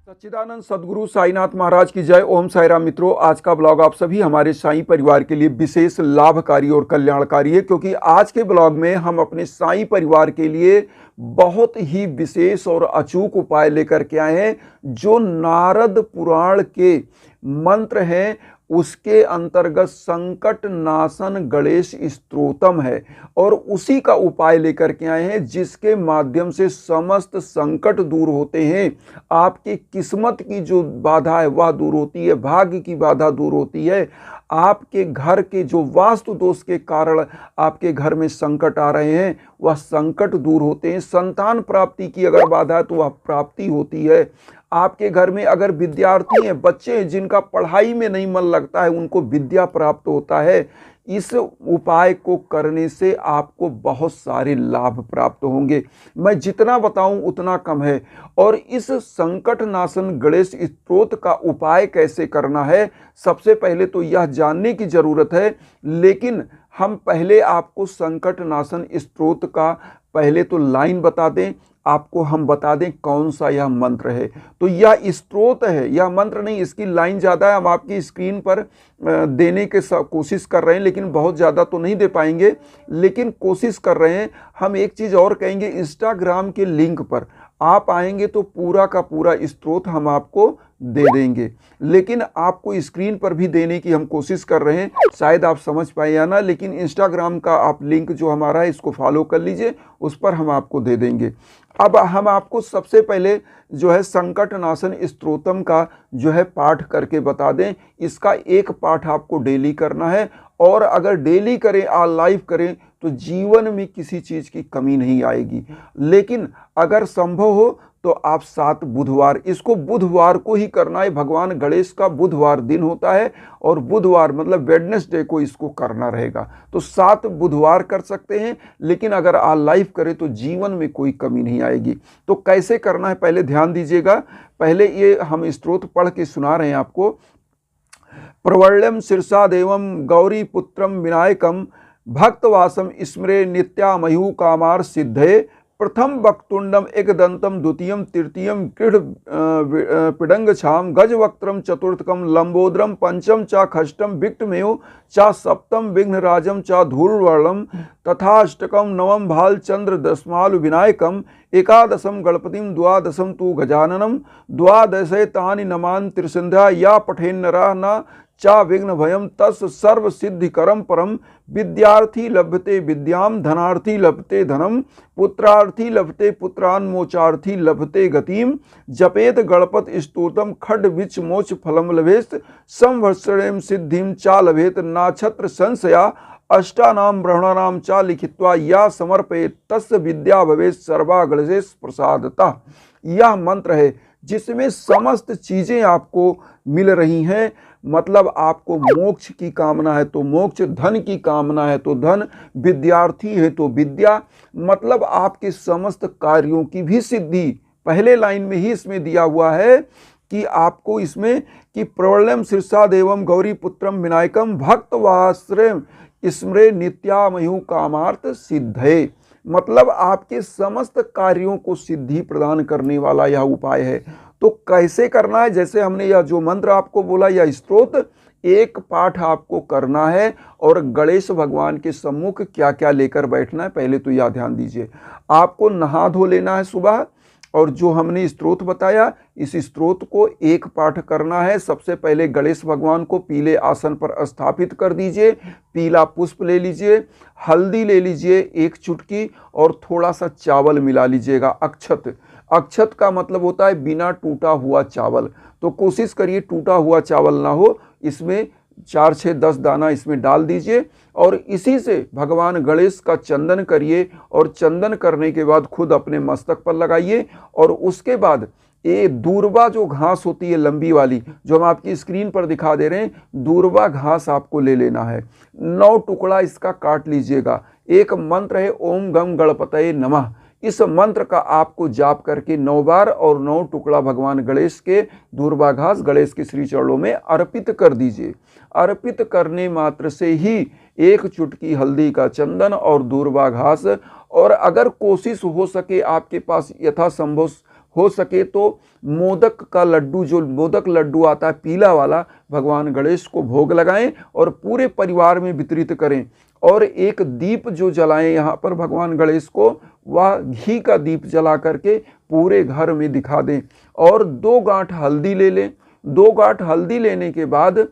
सच्चिदानंद सद्गुरु साईनाथ महाराज की जय। ओम साई राम। मित्रों, आज का ब्लॉग आप सभी हमारे साईं परिवार के लिए विशेष लाभकारी और कल्याणकारी है, क्योंकि आज के ब्लॉग में हम अपने साईं परिवार के लिए बहुत ही विशेष और अचूक उपाय लेकर के आए हैं। जो नारद पुराण के मंत्र हैं उसके अंतर्गत संकट नाशन गणेश स्तोत्रम है, और उसी का उपाय लेकर के आए हैं जिसके माध्यम से समस्त संकट दूर होते हैं। आपकी किस्मत की जो बाधा है वह दूर होती है, भाग्य की बाधा दूर होती है। आपके घर के जो वास्तु दोष के कारण आपके घर में संकट आ रहे हैं वह संकट दूर होते हैं। संतान प्राप्ति की अगर बाधा है तो वह प्राप्ति होती है। आपके घर में अगर विद्यार्थी हैं, बच्चे हैं जिनका पढ़ाई में नहीं मन लगता है, उनको विद्या प्राप्त होता है। इस उपाय को करने से आपको बहुत सारे लाभ प्राप्त होंगे। मैं जितना बताऊं उतना कम है। और इस संकट नाशन गणेश स्तोत्र का उपाय कैसे करना है, सबसे पहले तो यह जानने की जरूरत है। लेकिन हम पहले आपको संकट नाशन स्तोत्र का पहले तो लाइन बता दें, आपको हम बता दें कौन सा यह मंत्र है। तो यह स्तोत्र है, यह मंत्र नहीं। इसकी लाइन ज़्यादा है, हम आपकी स्क्रीन पर देने के कोशिश कर रहे हैं, लेकिन बहुत ज़्यादा तो नहीं दे पाएंगे, लेकिन कोशिश कर रहे हैं। हम एक चीज़ और कहेंगे, इंस्टाग्राम के लिंक पर आप आएंगे तो पूरा का पूरा स्तोत्र हम आपको दे देंगे, लेकिन आपको स्क्रीन पर भी देने की हम कोशिश कर रहे हैं। शायद आप समझ पाए या ना, लेकिन इंस्टाग्राम का आप लिंक जो हमारा है इसको फॉलो कर लीजिए, उस पर हम आपको दे देंगे। अब हम आपको सबसे पहले जो है संकट नाशन स्तोत्रम का जो है पाठ करके बता दें। इसका एक पाठ आपको डेली करना है, और अगर डेली करें लाइव करें तो जीवन में किसी चीज़ की कमी नहीं आएगी। लेकिन अगर संभव हो तो आप 7 बुधवार, इसको बुधवार को ही करना है। भगवान गणेश का बुधवार दिन होता है, और बुधवार मतलब वेडनेसडे को इसको करना रहेगा। तो 7 बुधवार कर सकते हैं, लेकिन अगर आप लाइव करें तो जीवन में कोई कमी नहीं आएगी। तो कैसे करना है पहले ध्यान दीजिएगा। पहले ये हम स्तोत्र पढ़ के सुना रहे हैं आपको। प्रवर्ण्यम शीर्षा देवम गौरी पुत्रम विनायकम भक्तवासम स्मरे नित्यामयु कामार सिद्धे प्रथम वक्तुंडम एकदंतम द्वितीयम तृतीयम कृढ़ पिडंग छाम गजवक्त्रम चतुर्थकम लंबोदरम पंचम चा खष्टम विक्टमेव चा सप्तम विघ्नराजम चा धूर्वर्णम तथाष्टकम नवम भाल चंद्र दशमालु विनायकम एकादशम गणपतिम द्वादशम तु गजाननम द्वादशे तानि नमान त्रिसंध्या या पठेन्नरा न चा विघ्न भयम तस् सर्व सिद्धिकरम परम विद्यार्थी लभते विद्याम धनार्थी लभते धनम पुत्रार्थी लभते पुत्रान मोचार्थी लभते गतिम जपेत गणपत स्तोत्रम खड विच मोच फलम लभेत संवत्सरेम सिद्धिम चा लभेत नाछत्र संशया अष्टानाम ब्रह्मणानाम चा लिखित्वा या समर्पयेत तस्य विद्या भवेत सर्वा गणेश प्रसादतः। यह मंत्र है जिसमें समस्त चीज़ें आपको मिल रही हैं। मतलब आपको मोक्ष की कामना है तो मोक्ष, धन की कामना है तो धन, विद्यार्थी है तो विद्या, मतलब आपके समस्त कार्यों की भी सिद्धि। पहले लाइन में ही इसमें दिया हुआ है कि आपको इसमें कि प्रवर्ण्यम शीर्षा देवम गौरी पुत्रम विनायकम भक्तवाश्रय स्मरे नित्यामयु कामार्थ सिद्धे, मतलब आपके समस्त कार्यों को सिद्धि प्रदान करने वाला यह उपाय है। तो कैसे करना है, जैसे हमने यह जो मंत्र आपको बोला, यह स्तोत्र एक पाठ आपको करना है, और गणेश भगवान के सम्मुख क्या क्या लेकर बैठना है पहले तो यह ध्यान दीजिए। आपको नहा धो लेना है सुबह, और जो हमने स्तोत्र बताया इस स्तोत्र को एक पाठ करना है। सबसे पहले गणेश भगवान को पीले आसन पर स्थापित कर दीजिए। पीला पुष्प ले लीजिए, हल्दी ले लीजिए 1 चुटकी, और थोड़ा सा चावल मिला लीजिएगा। अक्षत, अक्षत का मतलब होता है बिना टूटा हुआ चावल। तो कोशिश करिए टूटा हुआ चावल ना हो, इसमें 4, 6, 10 दाना इसमें डाल दीजिए, और इसी से भगवान गणेश का चंदन करिए, और चंदन करने के बाद खुद अपने मस्तक पर लगाइए। और उसके बाद ये दूर्वा जो घास होती है लंबी वाली, जो हम आपकी स्क्रीन पर दिखा दे रहे हैं, दूर्वा घास आपको ले लेना है। 9 टुकड़ा इसका काट लीजिएगा। एक मंत्र है ओम गम गणपतये नमः। इस मंत्र का आपको जाप करके 9 बार और 9 टुकड़ा भगवान गणेश के दूर्वा घास गणेश के श्री चरणों में अर्पित कर दीजिए। अर्पित करने मात्र से ही 1 चुटकी हल्दी का चंदन और दूर्वा घास, और अगर कोशिश हो सके आपके पास यथासंभव हो सके तो मोदक का लड्डू, जो मोदक लड्डू आता है पीला वाला, भगवान गणेश को भोग लगाएं और पूरे परिवार में वितरित करें। और एक दीप जो जलाएं यहाँ पर भगवान गणेश को, वह घी का दीप जला करके पूरे घर में दिखा दें। और 2 गांठ हल्दी ले लें। 2 गांठ हल्दी लेने के बाद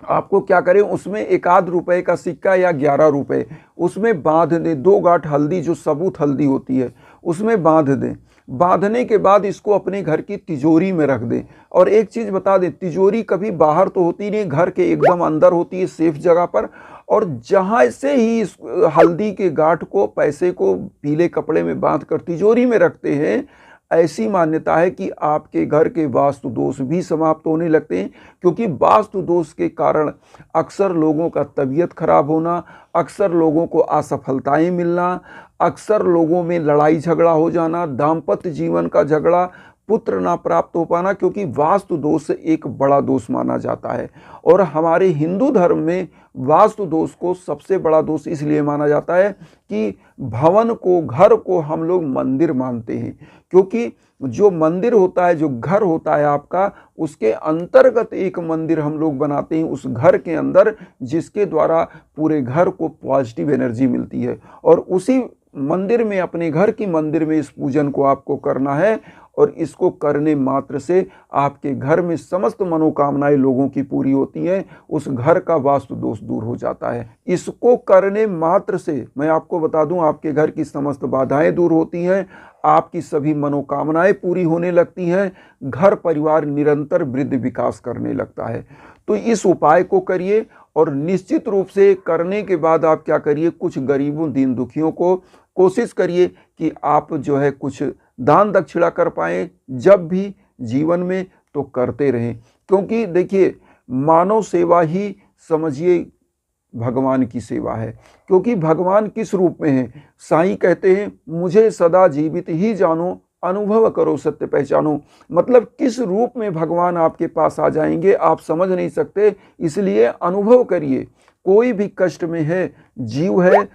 आपको क्या करें, उसमें 1 रुपए का सिक्का या 11 रुपए उसमें बांध दें। 2 गांठ हल्दी, जो सबूत हल्दी होती है, उसमें बांध दें। बांधने के बाद इसको अपने घर की तिजोरी में रख दें। और एक चीज़ बता दें, तिजोरी कभी बाहर तो होती नहीं, घर के एकदम अंदर होती है, सेफ जगह पर। और जहाँ से ही इस हल्दी के गांठ को, पैसे को पीले कपड़े में बांध कर तिजोरी में रखते हैं, ऐसी मान्यता है कि आपके घर के वास्तु दोष भी समाप्त होने लगते हैं। क्योंकि वास्तु दोष के कारण अक्सर लोगों का तबीयत खराब होना, अक्सर लोगों को असफलताएं मिलना, अक्सर लोगों में लड़ाई झगड़ा हो जाना, दाम्पत्य जीवन का झगड़ा, पुत्र ना प्राप्त हो पाना, क्योंकि वास्तु दोष एक बड़ा दोष माना जाता है। और हमारे हिंदू धर्म में वास्तु दोष को सबसे बड़ा दोष इसलिए माना जाता है कि भवन को, घर को हम लोग मंदिर मानते हैं। क्योंकि जो मंदिर होता है, जो घर होता है आपका, उसके अंतर्गत एक मंदिर हम लोग बनाते हैं उस घर के अंदर, जिसके द्वारा पूरे घर को पॉजिटिव एनर्जी मिलती है। और उसी मंदिर में, अपने घर की मंदिर में इस पूजन को आपको करना है। और इसको करने मात्र से आपके घर में समस्त मनोकामनाएं लोगों की पूरी होती हैं, उस घर का वास्तु दोष दूर हो जाता है। इसको करने मात्र से मैं आपको बता दूं, आपके घर की समस्त बाधाएं दूर होती हैं, आपकी सभी मनोकामनाएं पूरी होने लगती हैं, घर परिवार निरंतर वृद्धि विकास करने लगता है। तो इस उपाय को करिए। और निश्चित रूप से करने के बाद आप क्या करिए, कुछ गरीबों, दीन दुखियों को कोशिश करिए कि आप जो है कुछ दान दक्षिणा कर पाएँ जब भी जीवन में, तो करते रहें। क्योंकि देखिए, मानव सेवा ही समझिए भगवान की सेवा है। क्योंकि भगवान किस रूप में है, साईं कहते हैं, मुझे सदा जीवित ही जानो, अनुभव करो सत्य पहचानो। मतलब किस रूप में भगवान आपके पास आ जाएंगे आप समझ नहीं सकते, इसलिए अनुभव करिए। कोई भी कष्ट में है, जीव है,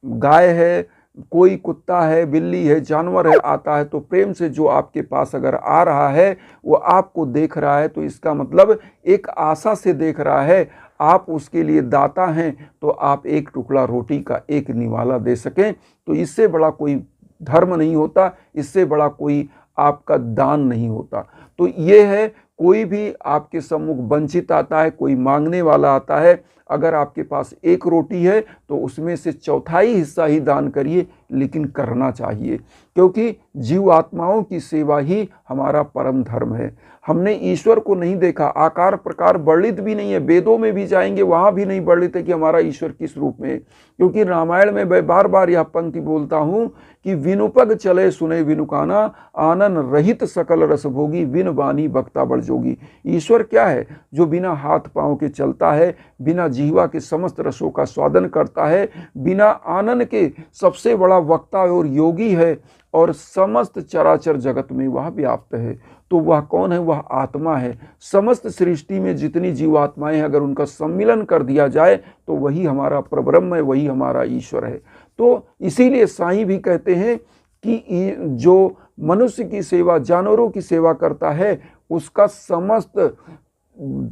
गाय है, कोई कुत्ता है, बिल्ली है, जानवर है, आता है, तो प्रेम से जो आपके पास अगर आ रहा है, वो आपको देख रहा है, तो इसका मतलब एक आशा से देख रहा है। आप उसके लिए दाता हैं, तो आप एक टुकड़ा रोटी का एक निवाला दे सकें, तो इससे बड़ा कोई धर्म नहीं होता, इससे बड़ा कोई आपका दान नहीं होता। तो ये है, कोई भी आपके सम्मुख वंचित आता है, कोई मांगने वाला आता है, अगर आपके पास एक रोटी है तो उसमें से चौथाई हिस्सा ही दान करिए, लेकिन करना चाहिए। क्योंकि जीव आत्माओं की सेवा ही हमारा परम धर्म है। हमने ईश्वर को नहीं देखा, आकार प्रकार वर्णित भी नहीं है, वेदों में भी जाएंगे वहाँ भी नहीं वर्णित है कि हमारा ईश्वर किस रूप में है। क्योंकि रामायण में मैं बार बार यह पंक्ति बोलता हूँ कि विनुपग चले सुने विनुकाना, आनन रहित सकल रस भोगी, विन वाणी बक्ता बड़ जोगी। ईश्वर क्या है? जो बिना हाथ पांव के चलता है, बिना जीवा के समस्त रसों का स्वादन करता है, बिना आनन के सबसे बड़ा वक्ता और योगी है, और समस्त चराचर जगत में वह व्याप्त है। तो वह कौन है? वह आत्मा है। समस्त सृष्टि में जितनी जीवात्माएं हैं, अगर उनका सम्मिलन कर दिया जाए तो वही हमारा परब्रह्म है, वही हमारा ईश्वर है। तो इसीलिए साईं भी कहते हैं कि जो मनुष्य की सेवा, जानवरों की सेवा करता है, उसका समस्त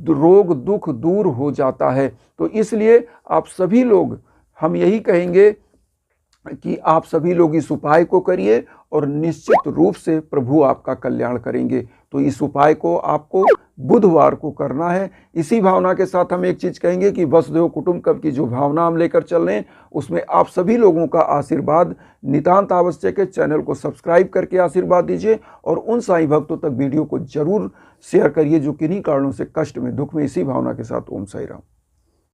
रोग दुख दूर हो जाता है। तो इसलिए आप सभी लोग, हम यही कहेंगे कि आप सभी लोग इस उपाय को करिए और निश्चित रूप से प्रभु आपका कल्याण करेंगे। तो इस उपाय को आपको बुधवार को करना है। इसी भावना के साथ हम एक चीज़ कहेंगे कि वसुधैव कुटुंबकम की जो भावना हम लेकर चल रहे हैं, उसमें आप सभी लोगों का आशीर्वाद नितांत आवश्यक है। चैनल को सब्सक्राइब करके आशीर्वाद दीजिए और उन साईं भक्तों तक वीडियो को जरूर शेयर करिए जो किन्हीं कारणों से कष्ट में, दुख में। इसी भावना के साथ ओम साई राम।